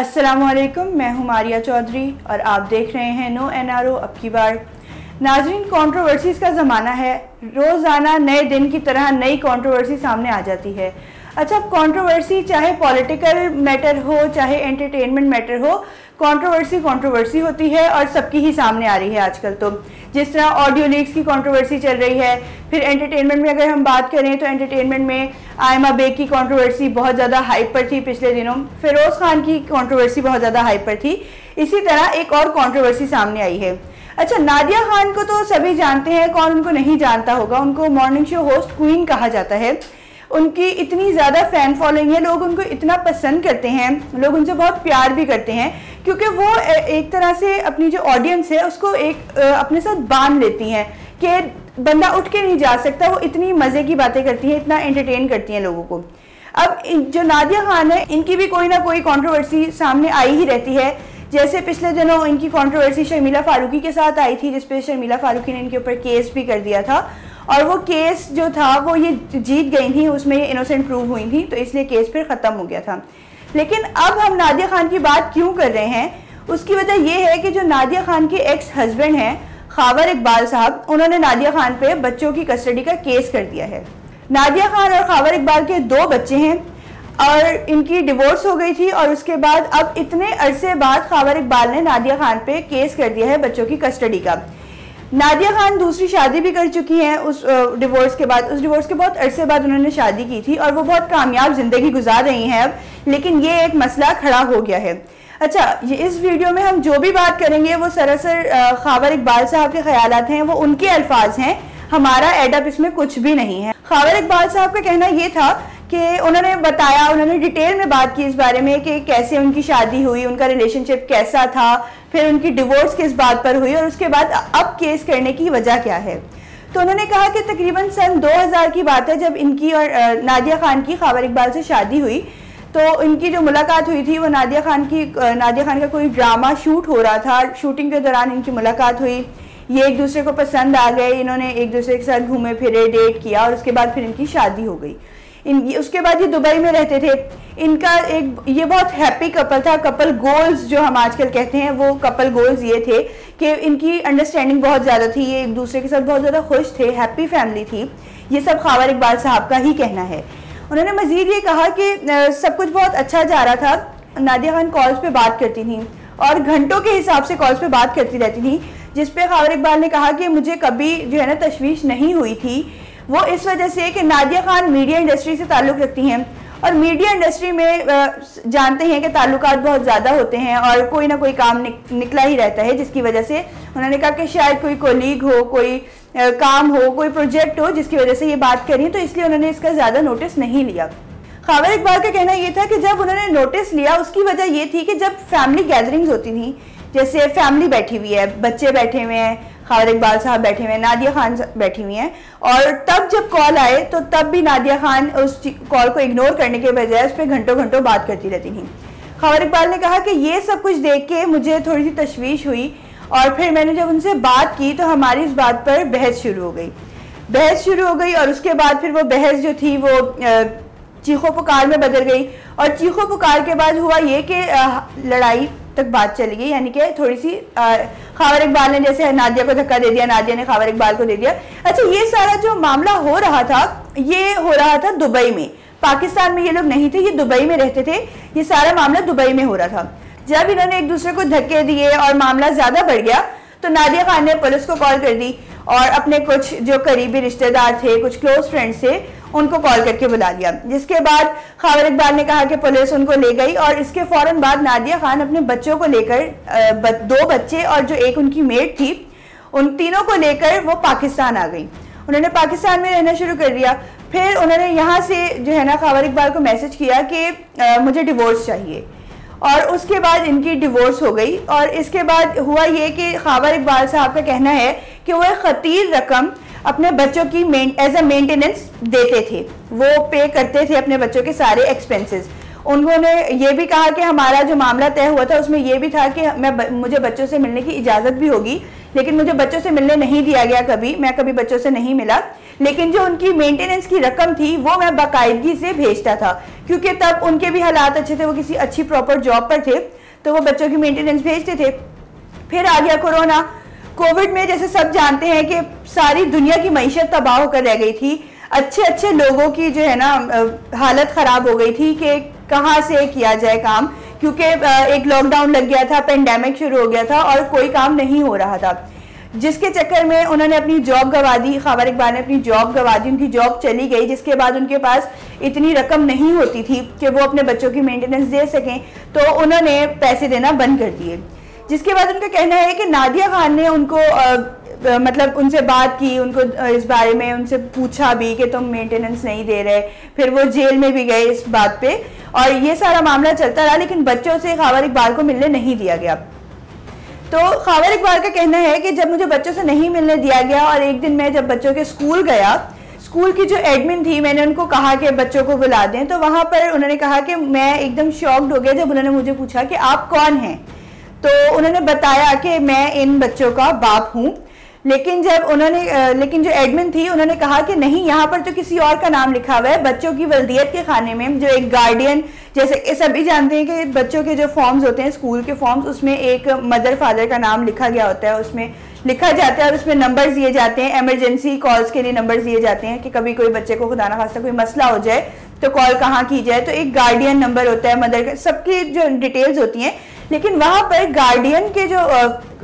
अस्सलामुअलैकुम, मैं हूं मारिया चौधरी और आप देख रहे हैं नो एनआरओ अब की बार। नाजरीन, कंट्रोवर्सीज का ज़माना है। रोज़ाना नए दिन की तरह नई कंट्रोवर्सी सामने आ जाती है। अच्छा, कंट्रोवर्सी चाहे पॉलिटिकल मैटर हो चाहे एंटरटेनमेंट मैटर हो, कंट्रोवर्सी होती है और सबकी ही सामने आ रही है आजकल। तो जिस तरह ऑडियो लीक्स की कंट्रोवर्सी चल रही है, फिर एंटरटेनमेंट में अगर हम बात करें तो एंटरटेनमेंट में आयमा बेग की कंट्रोवर्सी बहुत ज़्यादा हाइप पर थी पिछले दिनों। फिरोज़ खान की कंट्रोवर्सी बहुत ज़्यादा हाइप पर थी। इसी तरह एक और कंट्रोवर्सी सामने आई है। अच्छा, नादिया खान को तो सभी जानते हैं, कौन उनको नहीं जानता होगा। उनको मॉर्निंग शो होस्ट क्वीन कहा जाता है। उनकी इतनी ज़्यादा फ़ैन फॉलोइंग है, लोग उनको इतना पसंद करते हैं, लोग उनसे बहुत प्यार भी करते हैं, क्योंकि वो एक तरह से अपनी जो ऑडियंस है उसको एक अपने साथ बांध लेती हैं कि बंदा उठ के नहीं जा सकता। वो इतनी मज़े की बातें करती हैं, इतना एंटरटेन करती हैं लोगों को। अब जो नादिया खान है, इनकी भी कोई ना कोई कंट्रोवर्सी सामने आई ही रहती है। जैसे पिछले दिनों इनकी कंट्रोवर्सी शर्मिला फारूकी के साथ आई थी, जिसपे शर्मिला फारूकी ने इनके ऊपर केस भी कर दिया था और वो केस जो था वो ये जीत गई थी, उसमें ये इनोसेंट प्रूव हुई थी, तो इसलिए केस फिर ख़त्म हो गया था। लेकिन अब हम नादिया खान की बात क्यों कर रहे हैं, उसकी वजह यह है कि जो नादिया खान के एक्स हस्बैंड हैं खावर इकबाल साहब, उन्होंने नादिया खान पे बच्चों की कस्टडी का केस कर दिया है। नादिया खान और खावर इकबाल के 2 बच्चे हैं और इनकी डिवोर्स हो गई थी, और उसके बाद अब इतने अरसे बाद खावर इकबाल ने नादिया खान पे केस कर दिया है बच्चों की कस्टडी का। नादिया खान दूसरी शादी भी कर चुकी हैं उस डिवोर्स के बाद। उस डिवोर्स के बहुत अरसे बाद उन्होंने शादी की थी और वो बहुत कामयाब ज़िंदगी गुजार रही हैं अब, लेकिन ये एक मसला खड़ा हो गया है। अच्छा, ये इस वीडियो में हम जो भी बात करेंगे वो सरासर खावर इकबाल साहब के ख्यालात हैं, वो उनके अल्फाज हैं, हमारा एडअप इसमें कुछ भी नहीं है। खावर इकबाल साहब का कहना ये था कि उन्होंने बताया, उन्होंने डिटेल में बात की इस बारे में कि कैसे उनकी शादी हुई, उनका रिलेशनशिप कैसा था, फिर उनकी डिवोर्स किस बात पर हुई और उसके बाद अब केस करने की वजह क्या है। तो उन्होंने कहा कि तकरीबन सन 2000 की बात है जब इनकी और नादिया खान की खावर इकबाल से शादी हुई। तो इनकी जो मुलाकात हुई थी वो नादिया खान का कोई ड्रामा शूट हो रहा था। शूटिंग के दौरान इनकी मुलाकात हुई, ये एक दूसरे को पसंद आ गए, इन्होंने एक दूसरे के साथ घूमे फिरे, डेट किया और उसके बाद फिर इनकी शादी हो गई। उसके बाद ये दुबई में रहते थे। इनका ये बहुत हैप्पी कपल था। कपल गोल्स जो हम आजकल कहते हैं, वो कपल गोल्स ये थे कि इनकी अंडरस्टैंडिंग बहुत ज़्यादा थी, ये एक दूसरे के साथ बहुत ज़्यादा खुश थे, हैप्पी फैमिली थी। ये सब खावर इकबाल साहब का ही कहना है। उन्होंने मज़ीद ये कहा कि सब कुछ बहुत अच्छा जा रहा था। नादिया खान कॉल्स पे बात करती थी और घंटों के हिसाब से कॉल्स पे बात करती रहती थी, जिसपे खावर इकबाल ने कहा कि मुझे कभी जो है ना तशवीश नहीं हुई थी। वो इस वजह से कि नादिया खान मीडिया इंडस्ट्री से ताल्लुक़ रखती हैं और मीडिया इंडस्ट्री में जानते हैं कि ताल्लुकात बहुत ज़्यादा होते हैं और कोई ना कोई काम निकला ही रहता है, जिसकी वजह से उन्होंने कहा कि शायद कोई कोलीग हो, कोई काम हो, कोई प्रोजेक्ट हो जिसकी वजह से ये बात करी, तो इसलिए उन्होंने इसका ज़्यादा नोटिस नहीं लिया। खावर इकबाल का कहना ये था कि जब उन्होंने नोटिस लिया उसकी वजह ये थी कि जब फैमिली गैदरिंग्स होती थी, जैसे फैमिली बैठी हुई है, बच्चे बैठे हुए हैं, खावर इकबाल साहब बैठे हुए हैं, नादिया खान बैठी हुई हैं, और तब जब कॉल आए तो तब भी नादिया खान उस कॉल को इग्नोर करने के बजाय उस पर घंटों घंटों बात करती रहती थी। खावर इकबाल ने कहा कि ये सब कुछ देख के मुझे थोड़ी सी तशवीश हुई और फिर मैंने जब उनसे बात की तो हमारी इस बात पर बहस शुरू हो गई और उसके बाद फिर वो बहस जो थी वो चीखों पुकार में बदल गई और चीखों पुकार के बाद हुआ ये कि लड़ाई तक बात चली गई, यानी कि थोड़ी सी खावर इकबाल ने जैसे नादिया को धक्का दे दिया, नादिया ने खावर इकबाल को दे दिया। अच्छा, ये सारा जो मामला हो रहा था, ये हो रहा था दुबई में। पाकिस्तान में ये लोग नहीं थे, ये दुबई में रहते थे। ये सारा मामला दुबई में हो रहा था। जब इन्होंने एक दूसरे को धक्के दिए और मामला ज़्यादा बढ़ गया तो नादिया खान ने पुलिस को कॉल कर दी और अपने कुछ जो करीबी रिश्तेदार थे, कुछ क्लोज फ्रेंड्स थे, उनको कॉल करके बुला लिया। जिसके बाद खावर इकबाल ने कहा कि पुलिस उनको ले गई और इसके फौरन बाद नादिया खान अपने बच्चों को लेकर 2 बच्चे और जो एक उनकी मेड थी, उन तीनों को लेकर वो पाकिस्तान आ गई। उन्होंने पाकिस्तान में रहना शुरू कर दिया। फिर उन्होंने यहाँ से जो है ना खावर इकबाल को मैसेज किया कि मुझे डिवोर्स चाहिए, और उसके बाद इनकी डिवोर्स हो गई। और इसके बाद हुआ ये कि खावर इकबाल साहब का कहना है कि वो एक खतीर रकम अपने बच्चों की एज अ मेंटेनेंस देते थे, वो पे करते थे अपने बच्चों के सारे एक्सपेंसेस। उन्होंने ये भी कहा कि हमारा जो मामला तय हुआ था उसमें ये भी था कि मुझे बच्चों से मिलने की इजाज़त भी होगी, लेकिन मुझे बच्चों से मिलने नहीं दिया गया, मैं कभी बच्चों से नहीं मिला। लेकिन जो उनकी मेंटेनेंस की रकम थी वो मैं बाकायदगी से भेजता था, क्योंकि तब उनके भी हालात अच्छे थे, वो किसी अच्छी प्रॉपर जॉब पर थे, तो वो बच्चों की मेंटेनेंस भेजते थे। फिर आ गया कोरोना। कोविड में जैसे सब जानते हैं कि सारी दुनिया की मईशत तबाह होकर रह गई थी, अच्छे अच्छे लोगों की जो है ना हालत ख़राब हो गई थी कि कहाँ से किया जाए काम, क्योंकि एक लॉकडाउन लग गया था, पेंडेमिक शुरू हो गया था और कोई काम नहीं हो रहा था, जिसके चक्कर में उन्होंने अपनी जॉब गंवा दी। ख़ावर इकबाल ने अपनी जॉब गंवा दी, उनकी जॉब चली गई, जिसके बाद उनके पास इतनी रकम नहीं होती थी कि वो अपने बच्चों की मेंटेनेंस दे सकें, तो उन्होंने पैसे देना बंद कर दिए। जिसके बाद उनका कहना है कि नादिया खान ने उनको मतलब उनसे बात की, उनको इस बारे में उनसे पूछा भी कि तुम मेंटेनेंस नहीं दे रहे, फिर वो जेल में भी गए इस बात पे, और ये सारा मामला चलता रहा, लेकिन बच्चों से ख़ावर इकबाल को मिलने नहीं दिया गया। तो ख़ावर इकबाल का कहना है कि जब मुझे बच्चों से नहीं मिलने दिया गया और एक दिन मैं जब बच्चों के स्कूल गया, स्कूल की जो एडमिन थी, मैंने उनको कहा कि बच्चों को बुला दें, तो वहाँ पर उन्होंने कहा कि मैं एकदम शॉक्ड हो गया जब उन्होंने मुझे पूछा कि आप कौन हैं। तो उन्होंने बताया कि मैं इन बच्चों का बाप हूँ, लेकिन जो एडमिन थी उन्होंने कहा कि नहीं, यहाँ पर तो किसी और का नाम लिखा हुआ है। बच्चों की वल्दियत के खाने में जो एक गार्डियन, जैसे सभी जानते हैं कि बच्चों के जो फॉर्म्स होते हैं, स्कूल के फॉर्म्स, उसमें एक मदर फादर का नाम लिखा गया होता है, उसमें लिखा जाता है और उसमें नंबर्स दिए जाते हैं, इमरजेंसी कॉल्स के लिए नंबर्स दिए जाते हैं कि कभी कोई बच्चे को खुदा ना खास्ता कोई मसला हो जाए तो कॉल कहाँ की जाए। तो एक गार्डियन नंबर होता है, मदर का, सबकी जो डिटेल्स होती हैं। लेकिन वहाँ पर गार्डियन के जो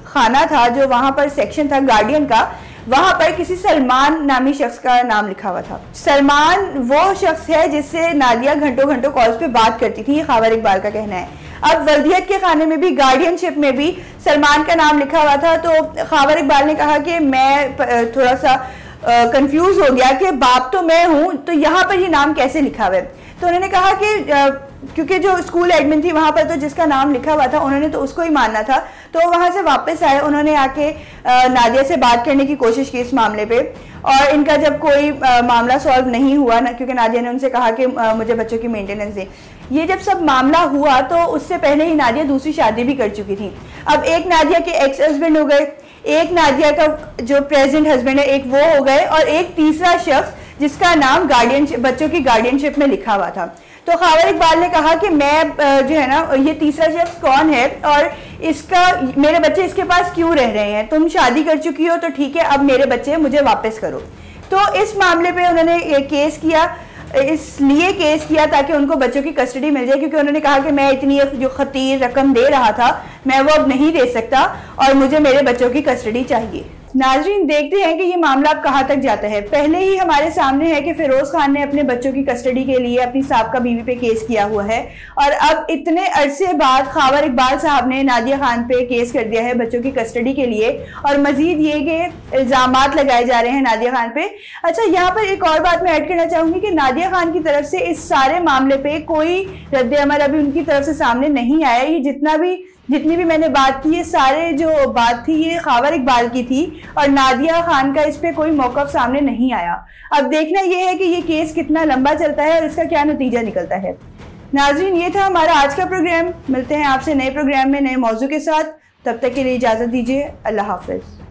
खाना था, जो वहाँ पर सेक्शन था गार्डियन का, वहाँ पर किसी सलमान नामी शख्स का नाम लिखा हुआ था। सलमान वो शख्स है जिससे नादिया घंटों घंटों कॉल्स पे बात करती थी, ये ख़ावर इकबाल का कहना है। अब वल्दियत के खाने में भी, गार्डियनशिप में भी सलमान का नाम लिखा हुआ था। तो ख़ावर इकबाल ने कहा कि मैं थोड़ा सा कंफ्यूज हो गया कि बाप तो मैं हूँ, तो यहाँ पर ये नाम कैसे लिखा हुआ है। तो उन्होंने कहा कि क्योंकि जो स्कूल एडमिन थी वहाँ पर तो जिसका नाम लिखा हुआ था उन्होंने तो उसको ही मानना था। तो वहाँ से वापस आए, उन्होंने आके नादिया से बात करने की कोशिश की इस मामले पे, और इनका जब कोई मामला सॉल्व नहीं हुआ ना, क्योंकि नादिया ने उनसे कहा कि मुझे बच्चों की मेंटेनेंस दे। ये जब सब मामला हुआ तो उससे पहले ही नादिया दूसरी शादी भी कर चुकी थी। अब एक नादिया के एक्स हस्बैंड हो गए, एक नादिया का जो प्रेजेंट हस्बैंड है एक वो हो गए, और एक तीसरा शख्स जिसका नाम गार्डियनशिप, बच्चों की गार्डियनशिप में लिखा हुआ था। तो ख़ावर इकबाल ने कहा कि मैं जो है ना, ये तीसरा शख्स कौन है और इसका, मेरे बच्चे इसके पास क्यों रह रहे हैं, तुम शादी कर चुकी हो तो ठीक है, अब मेरे बच्चे मुझे वापस करो। तो इस मामले पे उन्होंने केस किया, इसलिए केस किया ताकि उनको बच्चों की कस्टडी मिल जाए, क्योंकि उन्होंने कहा कि मैं इतनी जो खतीर रकम दे रहा था मैं वो अब नहीं दे सकता और मुझे मेरे बच्चों की कस्टडी चाहिए। नाजरीन, देखते हैं कि ये मामला अब कहाँ तक जाता है। पहले ही हमारे सामने है कि फिरोज खान ने अपने बच्चों की कस्टडी के लिए अपनी साबका बीवी पे केस किया हुआ है, और अब इतने अरसे बाद ख़ावर इकबाल साहब ने नादिया खान पे केस कर दिया है बच्चों की कस्टडी के लिए, और मजीद ये कि इल्ज़ामात लगाए जा रहे हैं नादिया खान पे। अच्छा, यहाँ पर एक और बात मैं ऐड करना चाहूँगी कि नादिया खान की तरफ से इस सारे मामले पे कोई रद्द-ए-अमल अभी उनकी तरफ से सामने नहीं आया। ये जितनी भी मैंने बात की, ये सारे जो बात थी ये ख़ावर इकबाल की थी, और नादिया खान का इस पे कोई मौक़िफ़ सामने नहीं आया। अब देखना ये है कि ये केस कितना लंबा चलता है और इसका क्या नतीजा निकलता है। नाज़रीन, ये था हमारा आज का प्रोग्राम। मिलते हैं आपसे नए प्रोग्राम में नए मौजू के साथ, तब तक के लिए इजाज़त दीजिए। अल्लाह हाफ़िज़।